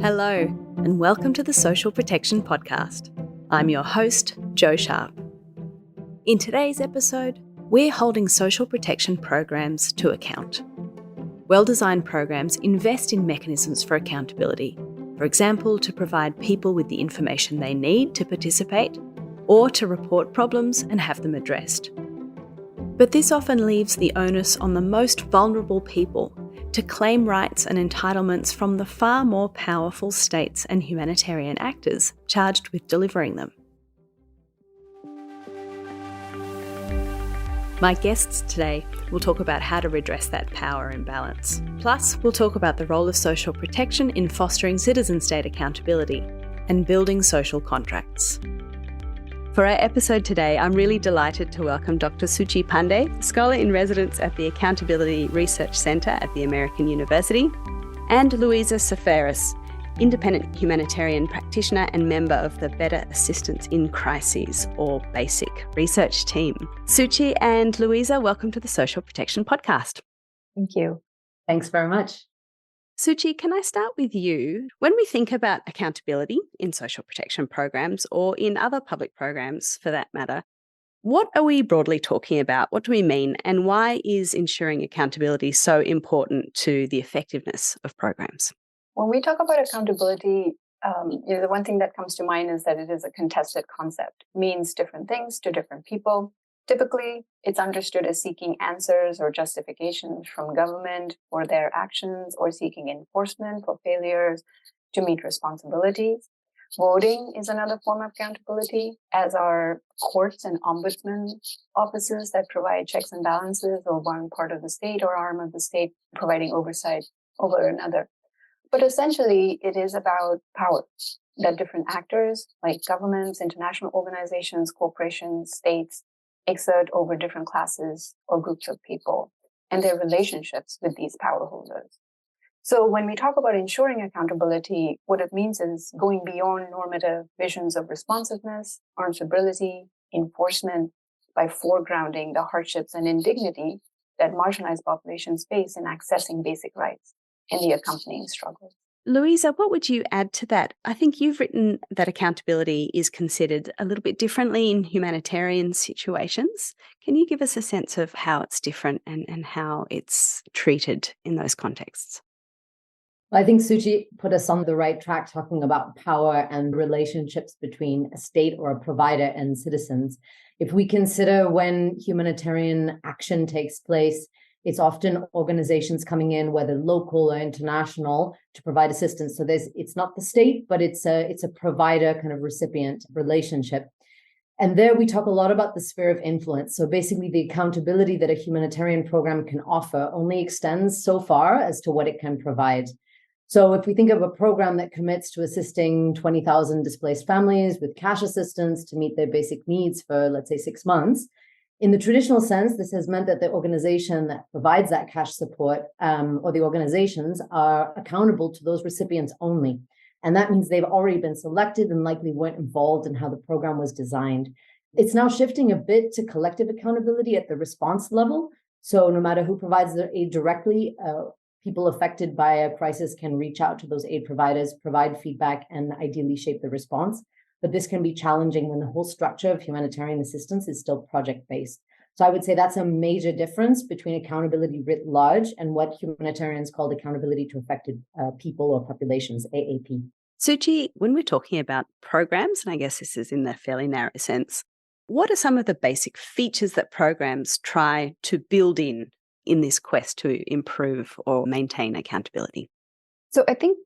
Hello, and welcome to the Social Protection Podcast. I'm your host, Jo Sharpe. In today's episode, we're holding social protection programs to account. Well-designed programs invest in mechanisms for accountability, for example, to provide people with the information they need to participate or to report problems and have them addressed. But this often leaves the onus on the most vulnerable people to claim rights and entitlements from the far more powerful states and humanitarian actors charged with delivering them. My guests today will talk about how to redress that power imbalance. Plus, we'll talk about the role of social protection in fostering citizen-state accountability and building social contracts. For our episode today, I'm really delighted to welcome Dr. Suchi Pande, Scholar in Residence at the Accountability Research Centre at the American University, and Louisa Feres, Independent Humanitarian Practitioner and member of the Better Assistance in Crises, or BASIC, research team. Suchi and Louisa, welcome to the Social Protection Podcast. Thank you. Thanks very much. Suchi, can I start with you? When we think about accountability in social protection programs or in other public programs for that matter, what are we broadly talking about? What do we mean? And why is ensuring accountability so important to the effectiveness of programs? When we talk about accountability, the one thing that comes to mind is that it is a contested concept. It means different things to different people. Typically, it's understood as seeking answers or justifications from government for their actions or seeking enforcement for failures to meet responsibilities. Voting is another form of accountability, as are courts and ombudsman offices that provide checks and balances over one part of the state or arm of the state, providing oversight over another. But essentially, it is about power that different actors like governments, international organizations, corporations, states, exert over different classes or groups of people and their relationships with these power holders. So when we talk about ensuring accountability, what it means is going beyond normative visions of responsiveness, answerability, enforcement by foregrounding the hardships and indignity that marginalized populations face in accessing basic rights and the accompanying struggles. Louisa, what would you add to that? I think you've written that accountability is considered a little bit differently in humanitarian situations. Can you give us a sense of how it's different and how it's treated in those contexts? Well, I think Suchi put us on the right track talking about power and relationships between a state or a provider and citizens. If we consider when humanitarian action takes place, it's often organizations coming in, whether local or international, to provide assistance. So it's not the state, but it's a provider kind of recipient relationship. And there we talk a lot about the sphere of influence. So basically the accountability that a humanitarian program can offer only extends so far as to what it can provide. So if we think of a program that commits to assisting 20,000 displaced families with cash assistance to meet their basic needs for, let's say, 6 months, in the traditional sense, this has meant that the organization that provides that cash support or the organizations are accountable to those recipients only. And that means they've already been selected and likely weren't involved in how the program was designed. It's now shifting a bit to collective accountability at the response level. So no matter who provides their aid directly, people affected by a crisis can reach out to those aid providers, provide feedback, and ideally shape the response. But this can be challenging when the whole structure of humanitarian assistance is still project-based. So I would say that's a major difference between accountability writ large and what humanitarians call accountability to affected people or populations, AAP. Suchi, when we're talking about programs, and I guess this is in the fairly narrow sense, what are some of the basic features that programs try to build in this quest to improve or maintain accountability? So I think,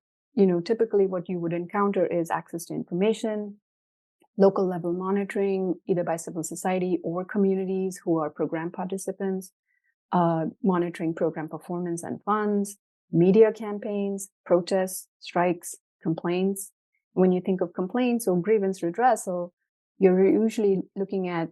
typically what you would encounter is access to information, local level monitoring, either by civil society or communities who are program participants, monitoring program performance and funds, media campaigns, protests, strikes, complaints. When you think of complaints or grievance redressal, you're usually looking at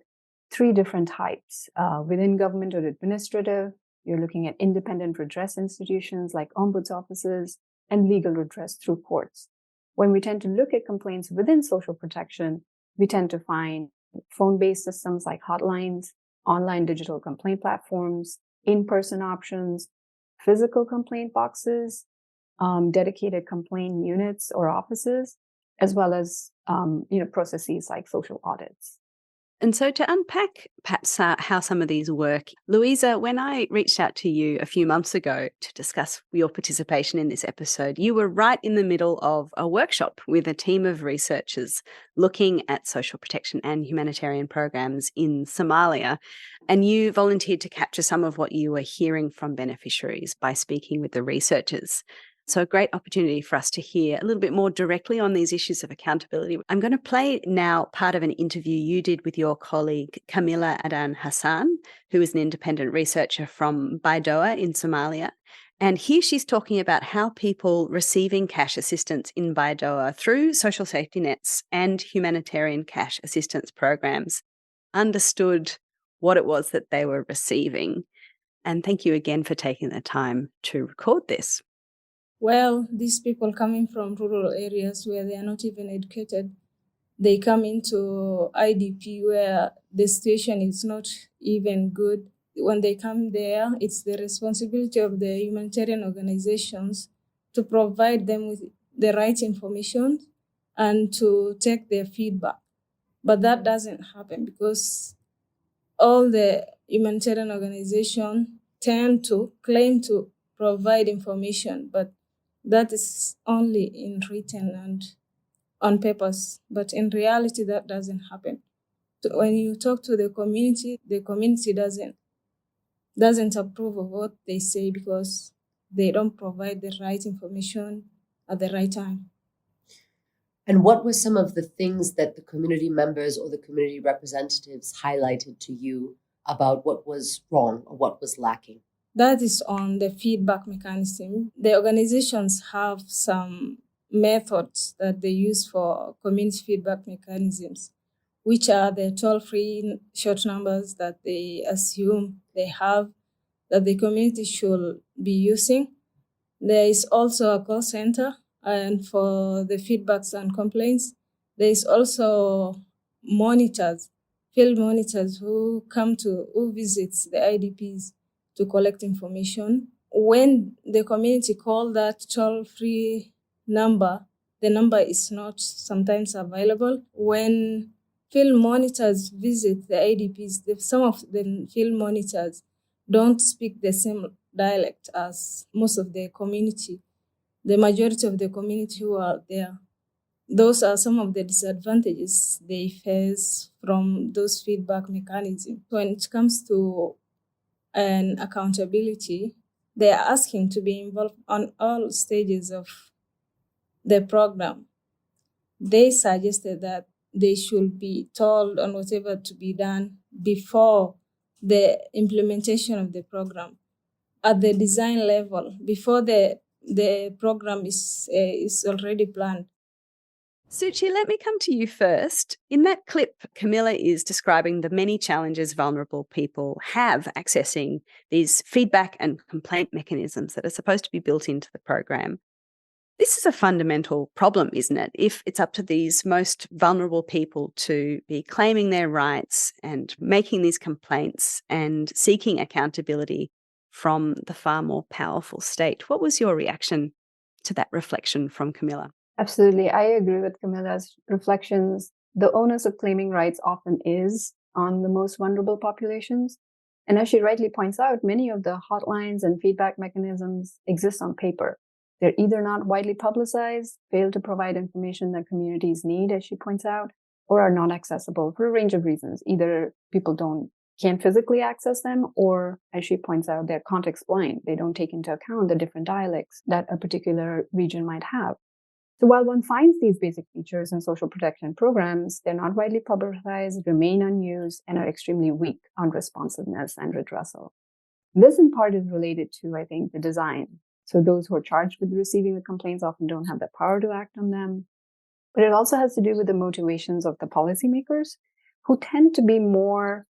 3 different types. Within government or administrative, you're looking at independent redress institutions like ombuds offices, and legal redress through courts. When we tend to look at complaints within social protection, we tend to find phone-based systems like hotlines, online digital complaint platforms, in-person options, physical complaint boxes, dedicated complaint units or offices, as well as processes like social audits. And so to unpack perhaps how some of these work, Louisa, when I reached out to you a few months ago to discuss your participation in this episode, you were right in the middle of a workshop with a team of researchers looking at social protection and humanitarian programs in Somalia. And you volunteered to capture some of what you were hearing from beneficiaries by speaking with the researchers. So a great opportunity for us to hear a little bit more directly on these issues of accountability. I'm going to play now part of an interview you did with your colleague Camilla Adan Hassan, who is an independent researcher from Baidoa in Somalia. And here she's talking about how people receiving cash assistance in Baidoa through social safety nets and humanitarian cash assistance programs understood what it was that they were receiving. And thank you again for taking the time to record this. Well, these people coming from rural areas where they are not even educated, they come into IDP where the situation is not even good. When they come there, it's the responsibility of the humanitarian organizations to provide them with the right information and to take their feedback. But that doesn't happen because all the humanitarian organizations tend to claim to provide information, but that is only in written and on papers. But in reality, that doesn't happen. So when you talk to the community doesn't approve of what they say because they don't provide the right information at the right time. And what were some of the things that the community members or the community representatives highlighted to you about what was wrong or what was lacking? That is on the feedback mechanism. The organizations have some methods that they use for community feedback mechanisms, which are the toll-free short numbers that they assume they have that the community should be using. There is also a call center, and for the feedbacks and complaints, there is also monitors, field monitors who visits the IDPs to collect information. When the community call that toll-free number, the number is not sometimes available. When field monitors visit the IDPs, some of the field monitors don't speak the same dialect as most of the community, the majority of the community who are there. Those are some of the disadvantages they face from those feedback mechanisms. When it comes to an accountability, they are asking to be involved on all stages of the program. They suggested that they should be told on whatever to be done before the implementation of the program at the design level, before the program is already planned. Suchi, let me come to you first. In that clip, Camilla is describing the many challenges vulnerable people have accessing these feedback and complaint mechanisms that are supposed to be built into the program. This is a fundamental problem, isn't it? If it's up to these most vulnerable people to be claiming their rights and making these complaints and seeking accountability from the far more powerful state. What was your reaction to that reflection from Camilla? Absolutely. I agree with Camilla's reflections. The onus of claiming rights often is on the most vulnerable populations. And as she rightly points out, many of the hotlines and feedback mechanisms exist on paper. They're either not widely publicized, fail to provide information that communities need, as she points out, or are not accessible for a range of reasons. Either people can't physically access them, or, as she points out, they're context blind. They don't take into account the different dialects that a particular region might have. So while one finds these basic features in social protection programs, they're not widely publicized, remain unused, and are extremely weak on responsiveness and redressal. This in part is related to, I think, the design. So those who are charged with receiving the complaints often don't have the power to act on them. But it also has to do with the motivations of the policymakers, who tend to be more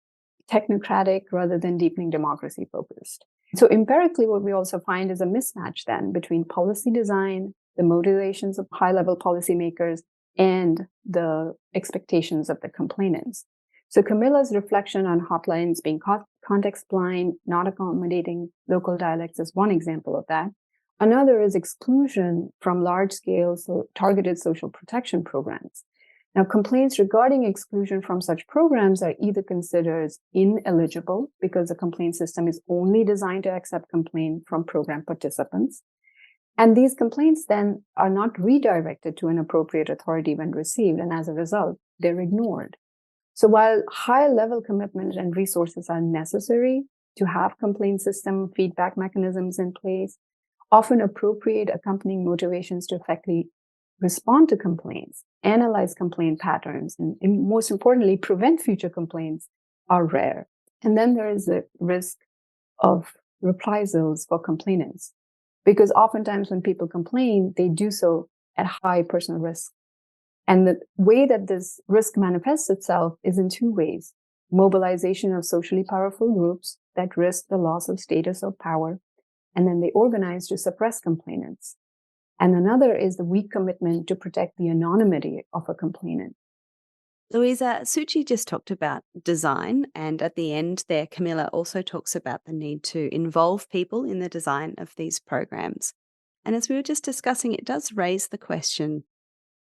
technocratic rather than deepening democracy focused. So empirically, what we also find is a mismatch then between policy design, the motivations of high-level policymakers, and the expectations of the complainants. So Camilla's reflection on hotlines being context blind, not accommodating local dialects is one example of that. Another is exclusion from large-scale targeted social protection programs. Now, complaints regarding exclusion from such programs are either considered ineligible because the complaint system is only designed to accept complaints from program participants. And these complaints then are not redirected to an appropriate authority when received, and as a result, they're ignored. So while high-level commitment and resources are necessary to have complaint system feedback mechanisms in place, often appropriate accompanying motivations to effectively respond to complaints, analyze complaint patterns, and most importantly, prevent future complaints are rare. And then there is the risk of reprisals for complainants, because oftentimes when people complain, they do so at high personal risk. And the way that this risk manifests itself is in two ways: mobilization of socially powerful groups that risk the loss of status or power, and then they organize to suppress complainants. And another is the weak commitment to protect the anonymity of a complainant. Louisa, Suchi just talked about design, and at the end there, Camilla also talks about the need to involve people in the design of these programs. And as we were just discussing, it does raise the question,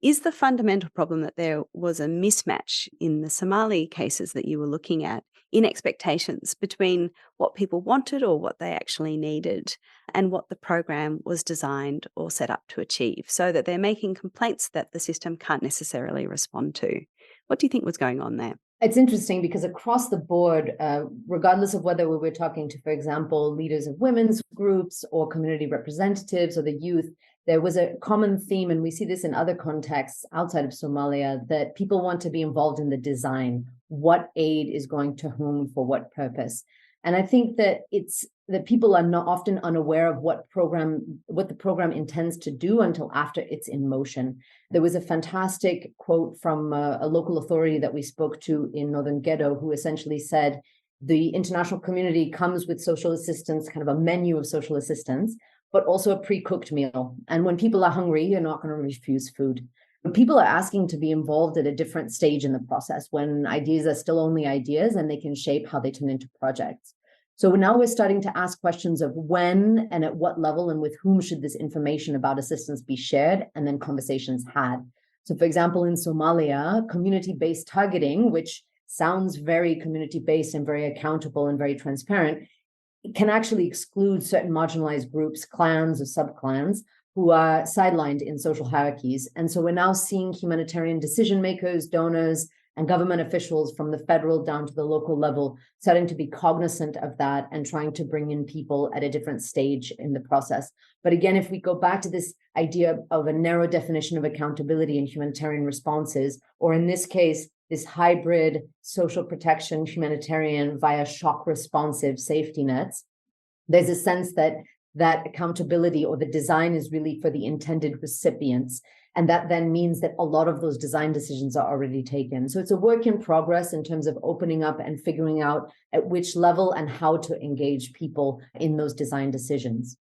is the fundamental problem that there was a mismatch in the Somali cases that you were looking at in expectations between what people wanted or what they actually needed and what the program was designed or set up to achieve, so that they're making complaints that the system can't necessarily respond to? What do you think was going on there? It's interesting because across the board, regardless of whether we were talking to, for example, leaders of women's groups or community representatives or the youth, there was a common theme, and we see this in other contexts outside of Somalia, that people want to be involved in the design. What aid is going to whom for what purpose? And I think that it's that people are not often unaware of what the program intends to do until after it's in motion. There was a fantastic quote from a local authority that we spoke to in Northern Ghetto, who essentially said, the international community comes with social assistance, kind of a menu of social assistance, but also a pre-cooked meal. And when people are hungry, you're not going to refuse food. But people are asking to be involved at a different stage in the process, when ideas are still only ideas and they can shape how they turn into projects. So now we're starting to ask questions of when and at what level and with whom should this information about assistance be shared, and then conversations had. So for example, in Somalia, community-based targeting, which sounds very community-based and very accountable and very transparent, can actually exclude certain marginalized groups, clans or subclans, who are sidelined in social hierarchies. And so we're now seeing humanitarian decision makers, donors, and government officials from the federal down to the local level starting to be cognizant of that and trying to bring in people at a different stage in the process. But again, if we go back to this idea of a narrow definition of accountability in humanitarian responses, or in this case, this hybrid social protection humanitarian via shock responsive safety nets, there's a sense that accountability or the design is really for the intended recipients. And that then means that a lot of those design decisions are already taken. So it's a work in progress in terms of opening up and figuring out at which level and how to engage people in those design decisions.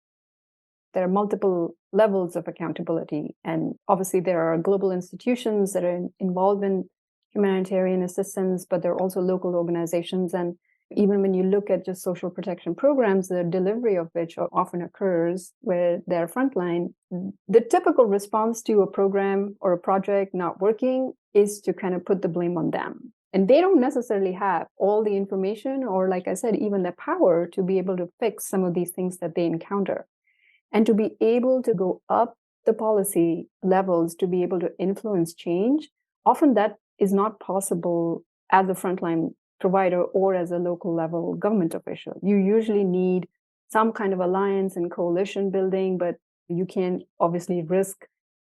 There are multiple levels of accountability. And obviously there are global institutions that are involved in humanitarian assistance, but there are also local organizations. And even when you look at just social protection programs, the delivery of which often occurs where they're frontline, the typical response to a program or a project not working is to kind of put the blame on them. And they don't necessarily have all the information or, like I said, even the power to be able to fix some of these things that they encounter. And to be able to go up the policy levels to be able to influence change, often that is not possible as a frontline provider or as a local level government official. You usually need some kind of alliance and coalition building, but you can't obviously risk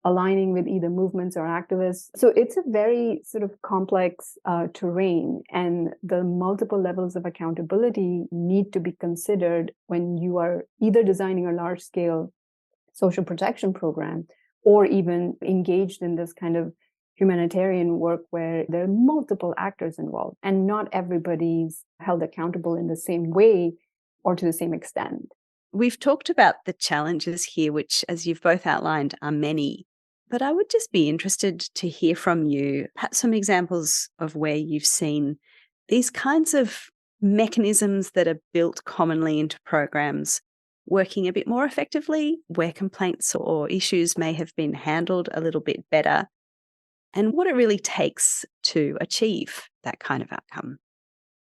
aligning with either movements or activists. So it's a very sort of complex terrain, and the multiple levels of accountability need to be considered when you are either designing a large-scale social protection program or even engaged in this kind of humanitarian work where there are multiple actors involved and not everybody's held accountable in the same way or to the same extent. We've talked about the challenges here, which, as you've both outlined, are many. But I would just be interested to hear from you, perhaps some examples of where you've seen these kinds of mechanisms that are built commonly into programs working a bit more effectively, where complaints or issues may have been handled a little bit better, and what it really takes to achieve that kind of outcome.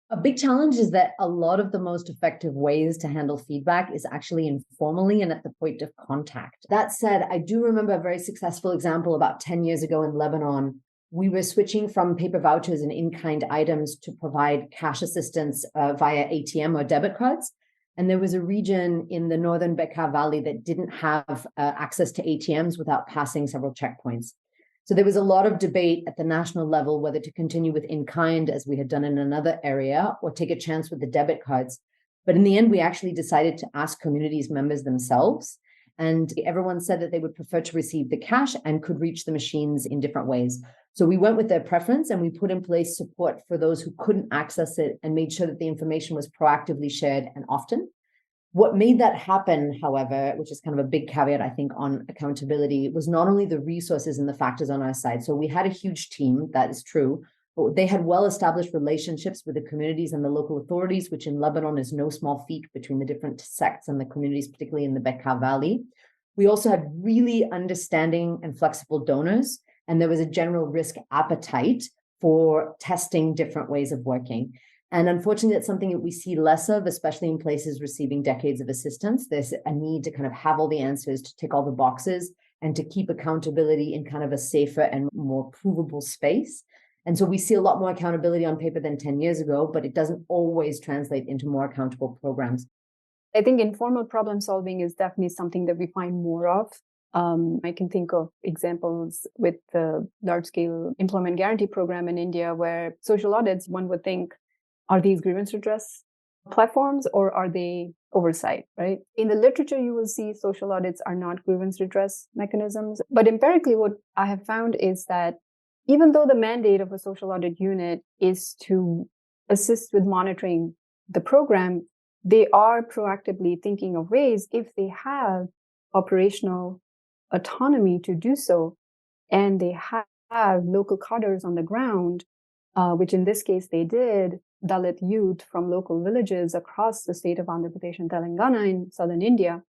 A big challenge is that a lot of the most effective ways to handle feedback is actually informally and at the point of contact. That said, I do remember a very successful example about 10 years ago in Lebanon. We were switching from paper vouchers and in-kind items to provide cash assistance via ATM or debit cards. And there was a region in the northern Bekaa Valley that didn't have access to ATMs without passing several checkpoints. So there was a lot of debate at the national level whether to continue with in-kind, as we had done in another area, or take a chance with the debit cards. But in the end, we actually decided to ask communities members themselves. And everyone said that they would prefer to receive the cash and could reach the machines in different ways. So we went with their preference and we put in place support for those who couldn't access it and made sure that the information was proactively shared and often. What made that happen, however, which is kind of a big caveat, I think, on accountability, was not only the resources and the factors on our side. So we had a huge team, that is true, but they had well-established relationships with the communities and the local authorities, which in Lebanon is no small feat between the different sects and the communities, particularly in the Bekaa Valley. We also had really understanding and flexible donors, and there was a general risk appetite for testing different ways of working. And unfortunately, that's something that we see less of, especially in places receiving decades of assistance. There's a need to kind of have all the answers, to tick all the boxes, and to keep accountability in kind of a safer and more provable space. And so we see a lot more accountability on paper than 10 years ago, but it doesn't always translate into more accountable programs. I think informal problem solving is definitely something that we find more of. I can think of examples with the large-scale employment guarantee program in India, where social audits, one would think, are these grievance redress platforms or are they oversight, right? In the literature, you will see social audits are not grievance redress mechanisms. But empirically, what I have found is that even though the mandate of a social audit unit is to assist with monitoring the program, they are proactively thinking of ways, if they have operational autonomy to do so, and they have local cadres on the ground, which in this case they did, Dalit youth from local villages across the state of Andhra Pradesh and Telangana in southern India,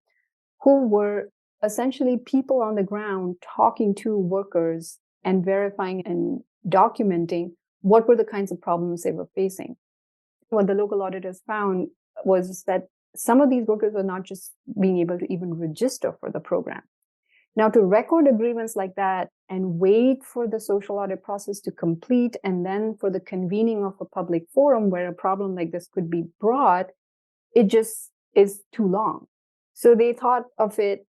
who were essentially people on the ground talking to workers and verifying and documenting what were the kinds of problems they were facing. What the local auditors found was that some of these workers were not just being able to even register for the program. Now, to record a grievance like that and wait for the social audit process to complete and then for the convening of a public forum where a problem like this could be brought, it just is too long. So they thought of it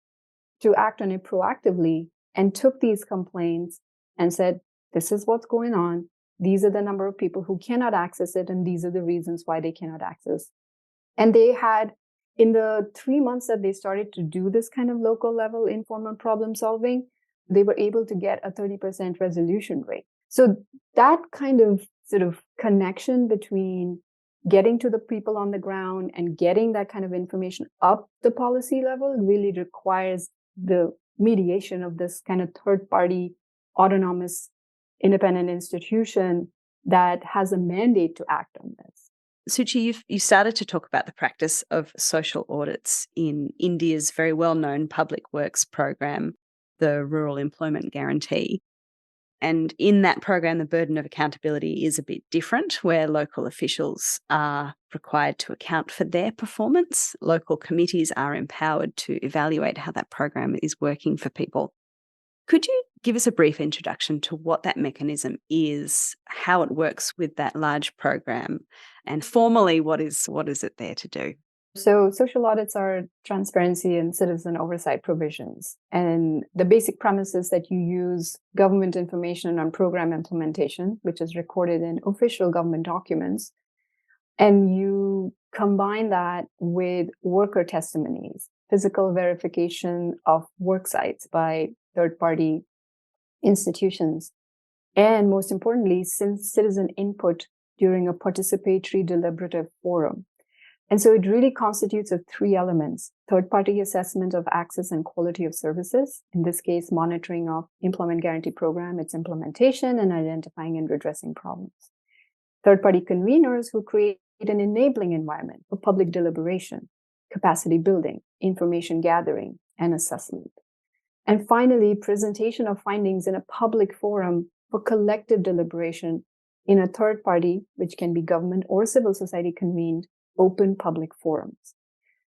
to act on it proactively and took these complaints and said, this is what's going on. These are the number of people who cannot access it, and these are the reasons why they cannot access. And they had, in the 3 months that they started to do this kind of local level informal problem solving, they were able to get a 30% resolution rate. So that kind of sort of connection between getting to the people on the ground and getting that kind of information up the policy level really requires the mediation of this kind of third-party, autonomous, independent institution that has a mandate to act on this. Suchi, you started to talk about the practice of social audits in India's very well-known public works program, the Rural Employment Guarantee. And in that program, the burden of accountability is a bit different, where local officials are required to account for their performance. Local committees are empowered to evaluate how that program is working for people. Could you give us a brief introduction to what that mechanism is, how it works with that large program, and formally, what is it there to do? So social audits are transparency and citizen oversight provisions. And the basic premise is that you use government information on program implementation, which is recorded in official government documents, and you combine that with worker testimonies, physical verification of work sites by third-party institutions, and most importantly, citizen input during a participatory deliberative forum. And so it really constitutes of three elements: third-party assessment of access and quality of services, in this case, monitoring of employment guarantee program, its implementation, and identifying and redressing problems. Third-party conveners who create an enabling environment for public deliberation, capacity building, information gathering, and assessment. And finally, presentation of findings in a public forum for collective deliberation in a third party, which can be government or civil society convened, open public forums.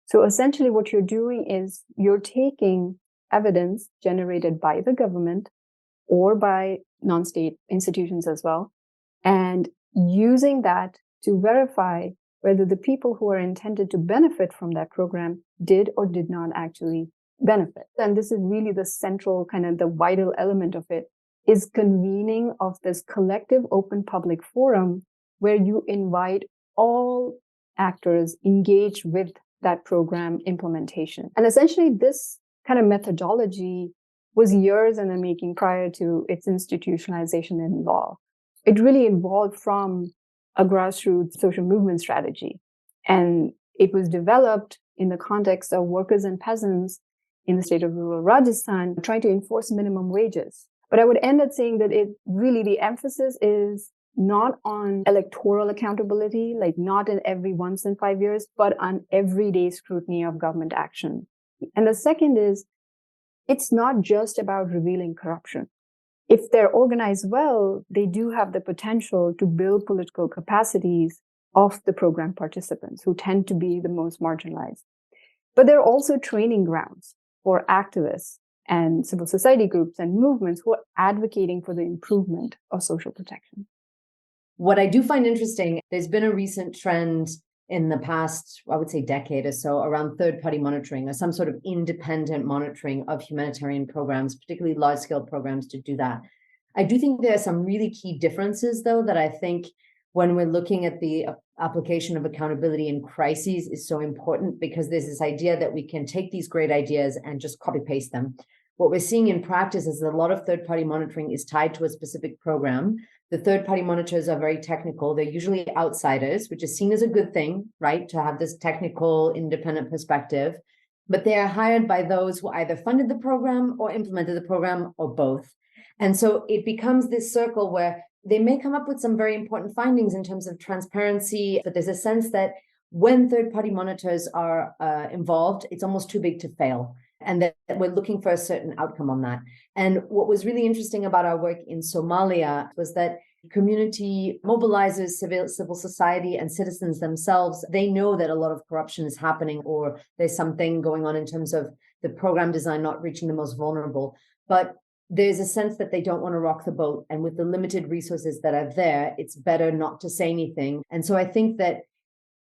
So essentially what you're doing is you're taking evidence generated by the government or by non-state institutions as well, and using that to verify whether the people who are intended to benefit from that program did or did not actually benefit. And this is really the central kind of the vital element of it, is convening of this collective open public forum where you invite all actors engaged with that program implementation. And essentially this kind of methodology was years in the making prior to its institutionalization in law. It really evolved from a grassroots social movement strategy. And it was developed in the context of workers and peasants in the state of rural Rajasthan trying to enforce minimum wages. But I would end up saying that it really, the emphasis is not on electoral accountability, like not in every once in 5 years, but on everyday scrutiny of government action. And the second is, it's not just about revealing corruption. If they're organized well, they do have the potential to build political capacities of the program participants who tend to be the most marginalized. But they're also training grounds for activists and civil society groups and movements who are advocating for the improvement of social protection. What I do find interesting, there's been a recent trend in the past, I would say decade or so, around third-party monitoring or some sort of independent monitoring of humanitarian programs, particularly large-scale programs to do that. I do think there are some really key differences, though, that I think when we're looking at the application of accountability in crises is so important, because there's this idea that we can take these great ideas and just copy-paste them. What we're seeing in practice is that a lot of third-party monitoring is tied to a specific program. The third-party monitors are very technical. They're usually outsiders, which is seen as a good thing, right? To have this technical, independent perspective. But they are hired by those who either funded the program or implemented the program or both. And so it becomes this circle where they may come up with some very important findings in terms of transparency, but there's a sense that when third-party monitors are involved, it's almost too big to fail, and that we're looking for a certain outcome on that. And what was really interesting about our work in Somalia was that community mobilizers, civil society, and citizens themselves, they know that a lot of corruption is happening, or there's something going on in terms of the program design not reaching the most vulnerable. But there's a sense that they don't want to rock the boat. And with the limited resources that are there, it's better not to say anything. And so I think that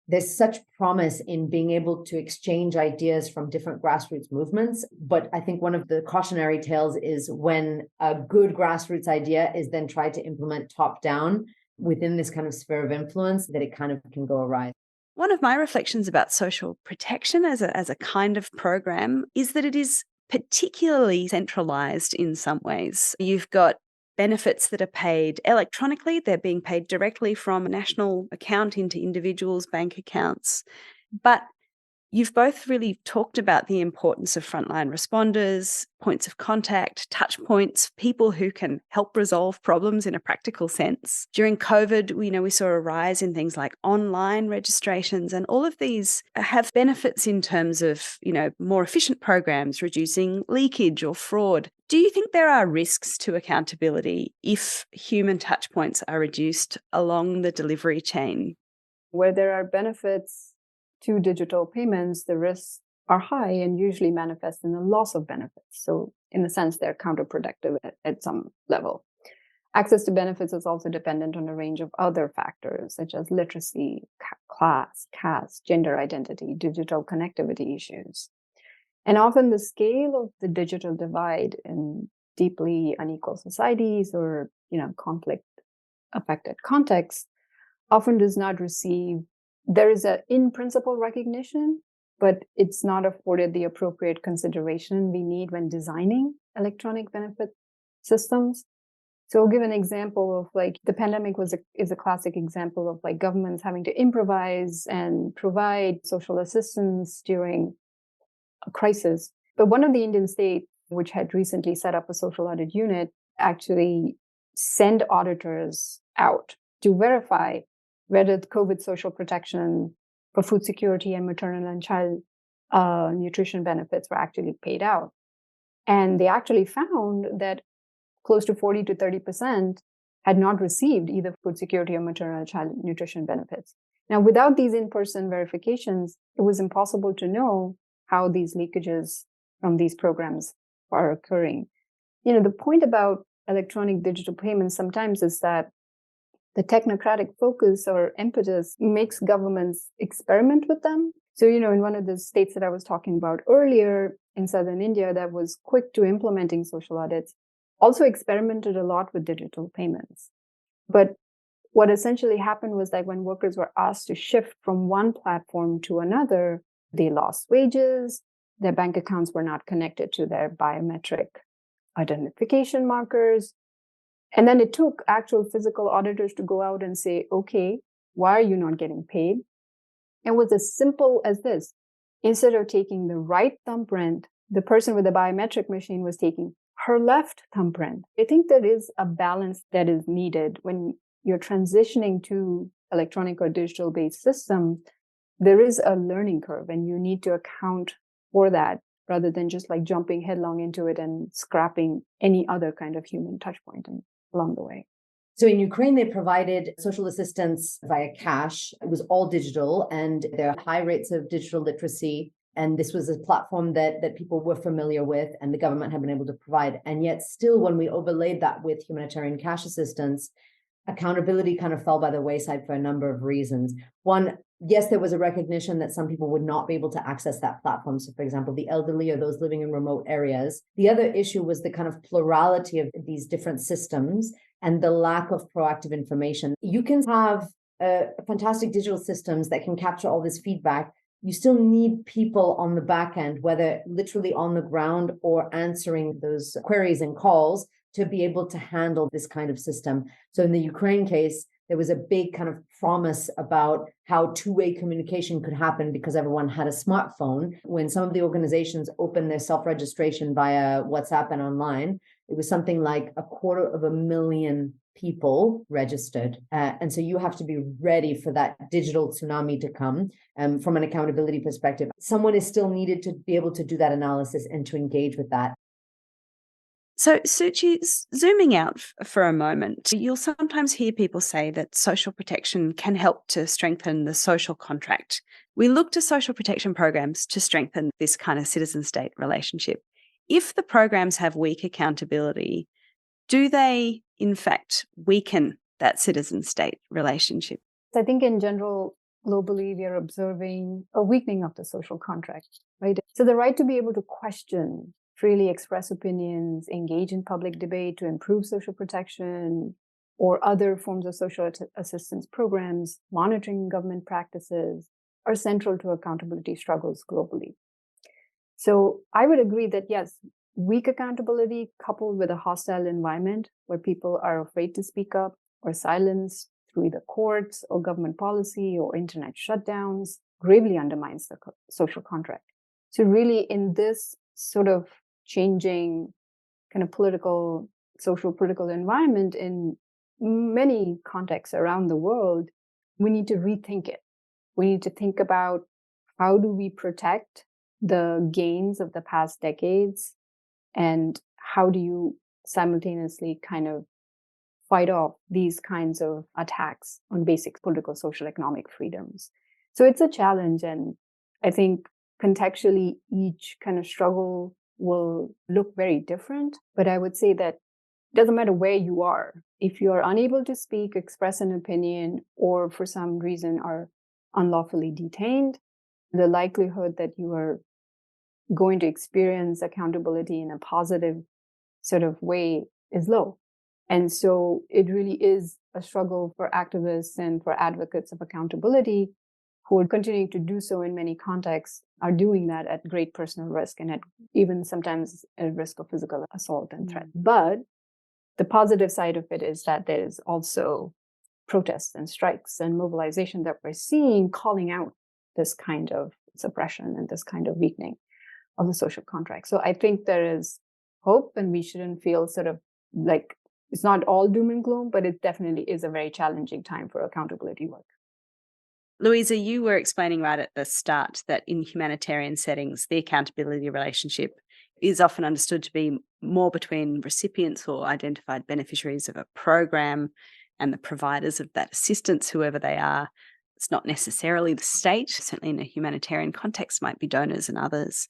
there's such promise in being able to exchange ideas from different grassroots movements. But I think one of the cautionary tales is when a good grassroots idea is then tried to implement top down within this kind of sphere of influence, that it kind of can go awry. One of my reflections about social protection as a kind of program is that it is particularly centralized in some ways. You've got benefits that are paid electronically. They're being paid directly from a national account into individuals' bank accounts. But you've both really talked about the importance of frontline responders, points of contact, touch points, people who can help resolve problems in a practical sense. During COVID, we saw a rise in things like online registrations, and all of these have benefits in terms of, more efficient programs, reducing leakage or fraud. Do you think there are risks to accountability if human touch points are reduced along the delivery chain? Where there are benefits to digital payments, the risks are high and usually manifest in the loss of benefits. So in a sense, they're counterproductive at some level. Access to benefits is also dependent on a range of other factors, such as literacy, class, caste, gender identity, digital connectivity issues. And often the scale of the digital divide in deeply unequal societies or, conflict-affected contexts often does not receive. There is an in-principle recognition, but it's not afforded the appropriate consideration we need when designing electronic benefit systems. So I'll give an example of the pandemic is a classic example of governments having to improvise and provide social assistance during a crisis. But one of the Indian states, which had recently set up a social audit unit, actually sent auditors out to verify whether the COVID social protection for food security and maternal and child nutrition benefits were actually paid out. And they actually found that close to 40 to 30% had not received either food security or maternal and child nutrition benefits. Now, without these in-person verifications, it was impossible to know how these leakages from these programs are occurring. The point about electronic digital payments sometimes is that the technocratic focus or impetus makes governments experiment with them. So, in one of the states that I was talking about earlier in southern India that was quick to implementing social audits, also experimented a lot with digital payments. But what essentially happened was that when workers were asked to shift from one platform to another, they lost wages, their bank accounts were not connected to their biometric identification markers. And then it took actual physical auditors to go out and say, okay, why are you not getting paid? It was as simple as this. Instead of taking the right thumbprint, the person with the biometric machine was taking her left thumbprint. I think there is a balance that is needed when you're transitioning to electronic or digital based systems. There is a learning curve and you need to account for that rather than just like jumping headlong into it and scrapping any other kind of human touch point along the way. So in Ukraine, they provided social assistance via cash. It was all digital, and there are high rates of digital literacy. And this was a platform that people were familiar with and the government had been able to provide. And yet still, when we overlaid that with humanitarian cash assistance, accountability kind of fell by the wayside for a number of reasons. One, yes, there was a recognition that some people would not be able to access that platform. So, for example, the elderly or those living in remote areas. The other issue was the kind of plurality of these different systems and the lack of proactive information. You can have fantastic digital systems that can capture all this feedback. You still need people on the back end, whether literally on the ground or answering those queries and calls, to be able to handle this kind of system. So in the Ukraine case, there was a big kind of promise about how two-way communication could happen because everyone had a smartphone. When some of the organizations opened their self-registration via WhatsApp and online, it was something like 250,000 people registered. And so you have to be ready for that digital tsunami to come. From an accountability perspective, someone is still needed to be able to do that analysis and to engage with that. So, Suchi, zooming out for a moment, you'll sometimes hear people say that social protection can help to strengthen the social contract. We look to social protection programs to strengthen this kind of citizen-state relationship. If the programs have weak accountability, do they, in fact, weaken that citizen-state relationship? I think in general, globally, we are observing a weakening of the social contract, right? So the right to be able to question, freely express opinions, engage in public debate to improve social protection or other forms of social assistance programs, monitoring government practices are central to accountability struggles globally. So I would agree that yes, weak accountability coupled with a hostile environment where people are afraid to speak up or silenced through the courts or government policy or internet shutdowns gravely undermines the social contract. So really in this sort of changing kind of social political environment in many contexts around the world, we need to rethink it. We need to think about how do we protect the gains of the past decades and how do you simultaneously kind of fight off these kinds of attacks on basic political, social, economic freedoms. So it's a challenge. And I think contextually, each kind of struggle will look very different. But I would say that it doesn't matter where you are. If you are unable to speak, express an opinion, or for some reason are unlawfully detained, the likelihood that you are going to experience accountability in a positive sort of way is low. And so it really is a struggle for activists and for advocates of accountability who are continuing to do so in many contexts, are doing that at great personal risk and at even sometimes at risk of physical assault and threat. But the positive side of it is that there is also protests and strikes and mobilization that we're seeing calling out this kind of suppression and this kind of weakening of the social contract. So I think there is hope, and we shouldn't feel sort of like it's not all doom and gloom, but it definitely is a very challenging time for accountability work. Louisa, you were explaining right at the start that in humanitarian settings, the accountability relationship is often understood to be more between recipients or identified beneficiaries of a program and the providers of that assistance, whoever they are. It's not necessarily the state, certainly in a humanitarian context, might be donors and others.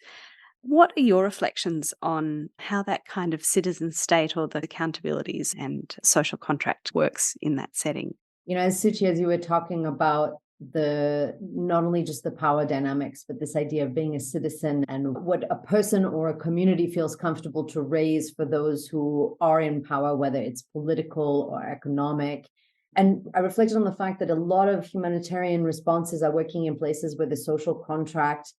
What are your reflections on how that kind of citizen state or the accountabilities and social contract works in that setting? As Suchi, as you were talking about not only just the power dynamics, but this idea of being a citizen and what a person or a community feels comfortable to raise for those who are in power, whether it's political or economic. And I reflected on the fact that a lot of humanitarian responses are working in places where the social contract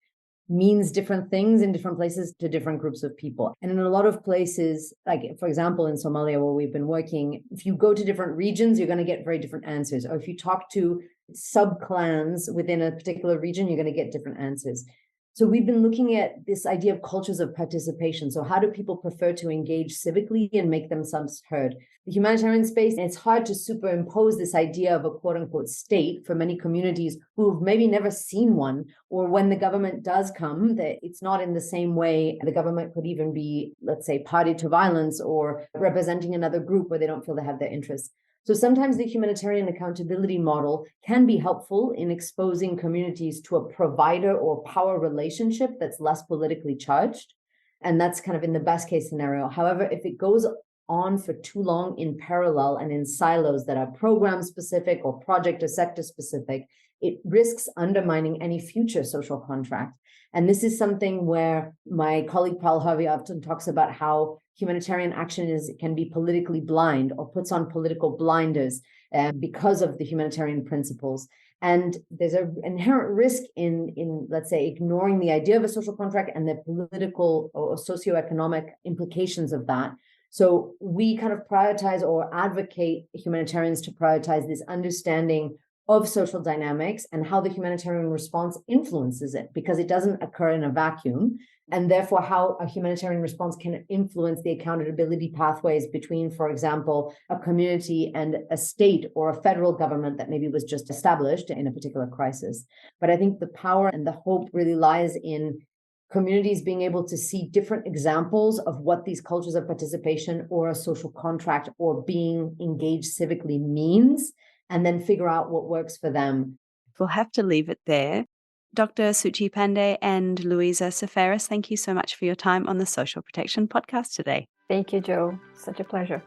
means different things in different places to different groups of people. And in a lot of places, like for example, in Somalia, where we've been working, if you go to different regions, you're going to get very different answers. Or if you talk to sub-clans within a particular region, you're going to get different answers. So we've been looking at this idea of cultures of participation. So how do people prefer to engage civically and make themselves heard? The humanitarian space, it's hard to superimpose this idea of a quote unquote state for many communities who've maybe never seen one, or when the government does come, that it's not in the same way. The government could even be, let's say, party to violence or representing another group where they don't feel they have their interests. So sometimes the humanitarian accountability model can be helpful in exposing communities to a provider or power relationship that's less politically charged. And that's kind of in the best case scenario. However, if it goes on for too long in parallel and in silos that are program specific or project or sector specific, it risks undermining any future social contract. And this is something where my colleague Paul Harvey often talks about how humanitarian action can be politically blind or puts on political blinders because of the humanitarian principles. And there's an inherent risk in, let's say, ignoring the idea of a social contract and the political or socioeconomic implications of that. So we kind of prioritize or advocate humanitarians to prioritize this understanding of social dynamics and how the humanitarian response influences it, because it doesn't occur in a vacuum, and therefore how a humanitarian response can influence the accountability pathways between, for example, a community and a state or a federal government that maybe was just established in a particular crisis. But I think the power and the hope really lies in communities being able to see different examples of what these cultures of participation or a social contract or being engaged civically means, and then figure out what works for them. We'll have to leave it there. Dr. Suchi Pande and Louisa Feres, thank you so much for your time on the Social Protection Podcast today. Thank you, Joe. Such a pleasure.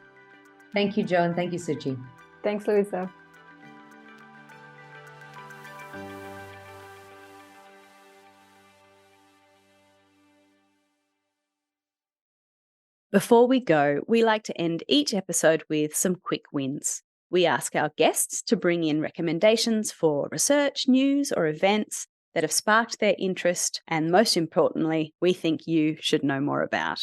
Thank you, Joe, and thank you, Suchi. Thanks, Louisa. Before we go, we like to end each episode with some quick wins. We ask our guests to bring in recommendations for research, news, or events that have sparked their interest and, most importantly, we think you should know more about.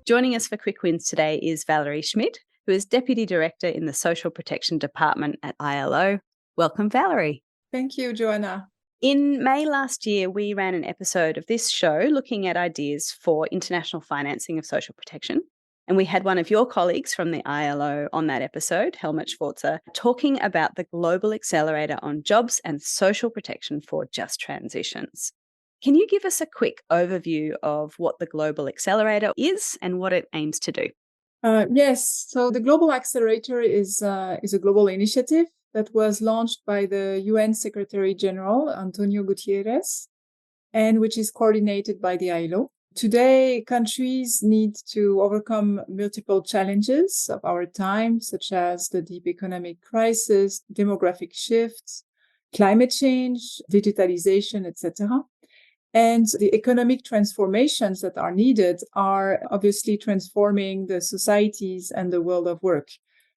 Joining us for Quick Wins today is Valerie Schmidt, who is Deputy Director in the Social Protection Department at ILO. Welcome, Valerie. Thank you, Joanna. In May last year, we ran an episode of this show looking at ideas for international financing of social protection. And we had one of your colleagues from the ILO on that episode, Helmut Schwarzer, talking about the Global Accelerator on Jobs and Social Protection for Just Transitions. Can you give us a quick overview of what the Global Accelerator is and what it aims to do? Yes. So the Global Accelerator is a global initiative that was launched by the UN Secretary General, Antonio Guterres, and which is coordinated by the ILO. Today, countries need to overcome multiple challenges of our time, such as the deep economic crisis, demographic shifts, climate change, digitalization, etc. And the economic transformations that are needed are obviously transforming the societies and the world of work.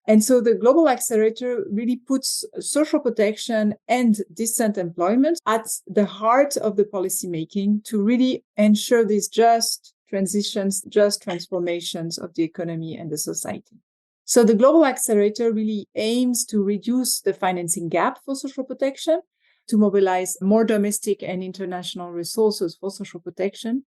And so the Global Accelerator really puts social protection and decent employment at the heart of the policymaking to really ensure these just transitions, just transformations of the economy and the society. So the Global Accelerator really aims to reduce the financing gap for social protection, to mobilize more domestic and international resources for social protection,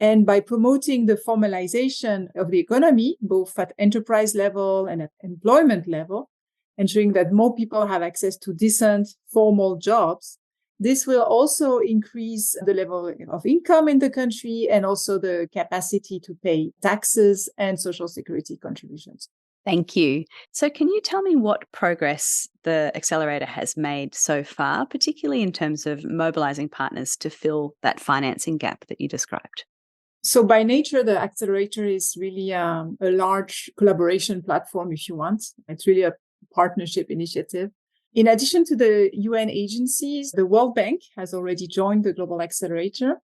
And by promoting the formalization of the economy, both at enterprise level and at employment level, ensuring that more people have access to decent, formal jobs, this will also increase the level of income in the country and also the capacity to pay taxes and social security contributions. Thank you. So can you tell me what progress the accelerator has made so far, particularly in terms of mobilizing partners to fill that financing gap that you described? So by nature, the accelerator is really a large collaboration platform, if you want. It's really a partnership initiative. In addition to the UN agencies, the World Bank has already joined the Global Accelerator.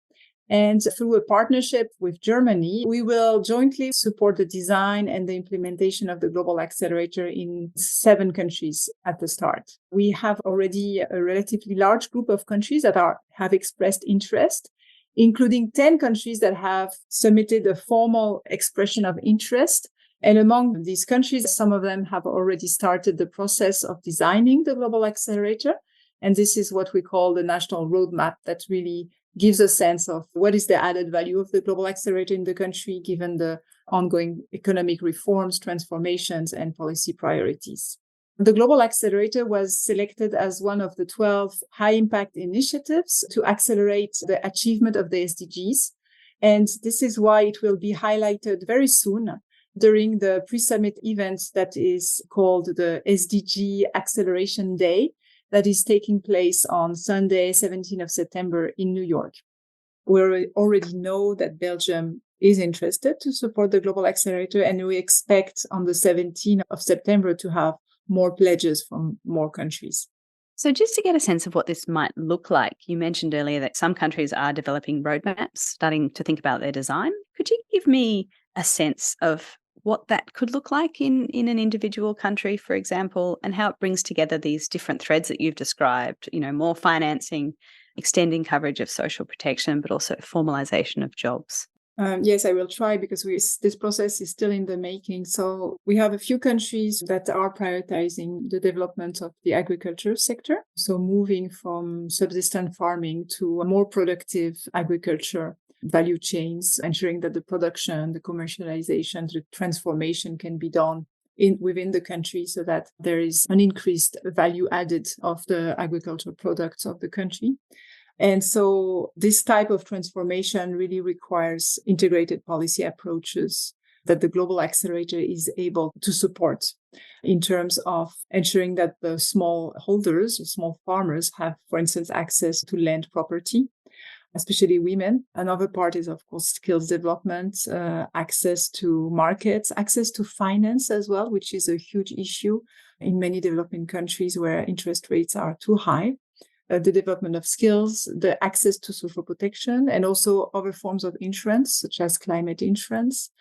And through a partnership with Germany, we will jointly support the design and the implementation of the Global Accelerator in 7 countries at the start. We have already a relatively large group of countries that have expressed interest, including 10 countries that have submitted a formal expression of interest. And among these countries, some of them have already started the process of designing the Global Accelerator. And this is what we call the national roadmap that really gives a sense of what is the added value of the Global Accelerator in the country, given the ongoing economic reforms, transformations, and policy priorities. The Global Accelerator was selected as one of the 12 high-impact initiatives to accelerate the achievement of the SDGs. And this is why it will be highlighted very soon during the pre-summit event that is called the SDG Acceleration Day, that is taking place on Sunday, 17th of September in New York. We already know that Belgium is interested to support the Global Accelerator, and we expect on the 17th of September to have more pledges from more countries. So just to get a sense of what this might look like, you mentioned earlier that some countries are developing roadmaps, starting to think about their design. Could you give me a sense of what that could look like in an individual country, for example, and how it brings together these different threads that you've described, more financing, extending coverage of social protection, but also formalization of jobs? Yes, I will try, because this process is still in the making. So we have a few countries that are prioritizing the development of the agriculture sector. So moving from subsistence farming to a more productive agriculture value chains, ensuring that the production, the commercialization, the transformation can be done within the country so that there is an increased value added of the agricultural products of the country. And so this type of transformation really requires integrated policy approaches that the Global Accelerator is able to support in terms of ensuring that the small holders, small farmers have, for instance, access to land property, especially women. Another part is, of course, skills development, access to markets, access to finance as well, which is a huge issue in many developing countries where interest rates are too high. The development of skills, the access to social protection, and also other forms of insurance, such as climate insurance.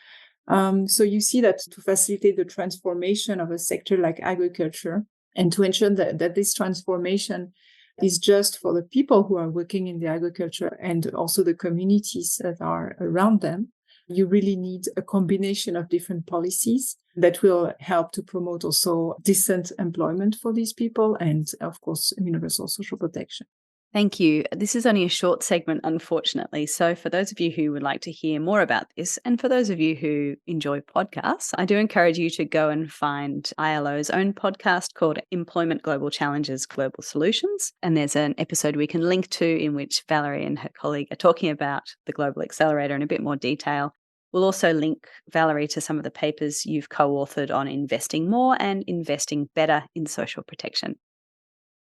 So you see that to facilitate the transformation of a sector like agriculture, and to ensure that this transformation is just for the people who are working in the agriculture and also the communities that are around them, you really need a combination of different policies that will help to promote also decent employment for these people and, of course, universal social protection. Thank you. This is only a short segment, unfortunately. So for those of you who would like to hear more about this, and for those of you who enjoy podcasts, I do encourage you to go and find ILO's own podcast called Employment Global Challenges, Global Solutions. And there's an episode we can link to in which Valerie and her colleague are talking about the Global Accelerator in a bit more detail. We'll also link, Valerie, to some of the papers you've co-authored on investing more and investing better in social protection.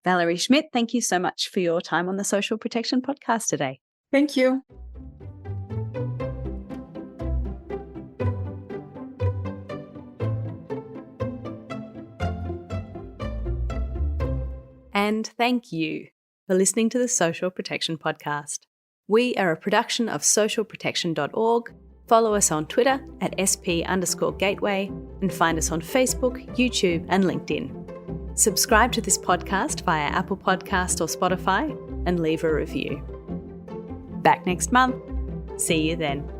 Valerie Schmidt, thank you so much for your time on the Social Protection Podcast today. Thank you. And thank you for listening to the Social Protection Podcast. We are a production of socialprotection.org. Follow us on Twitter at SP_gateway and find us on Facebook, YouTube, and LinkedIn. Subscribe to this podcast via Apple Podcast or Spotify and leave a review. Back next month. See you then.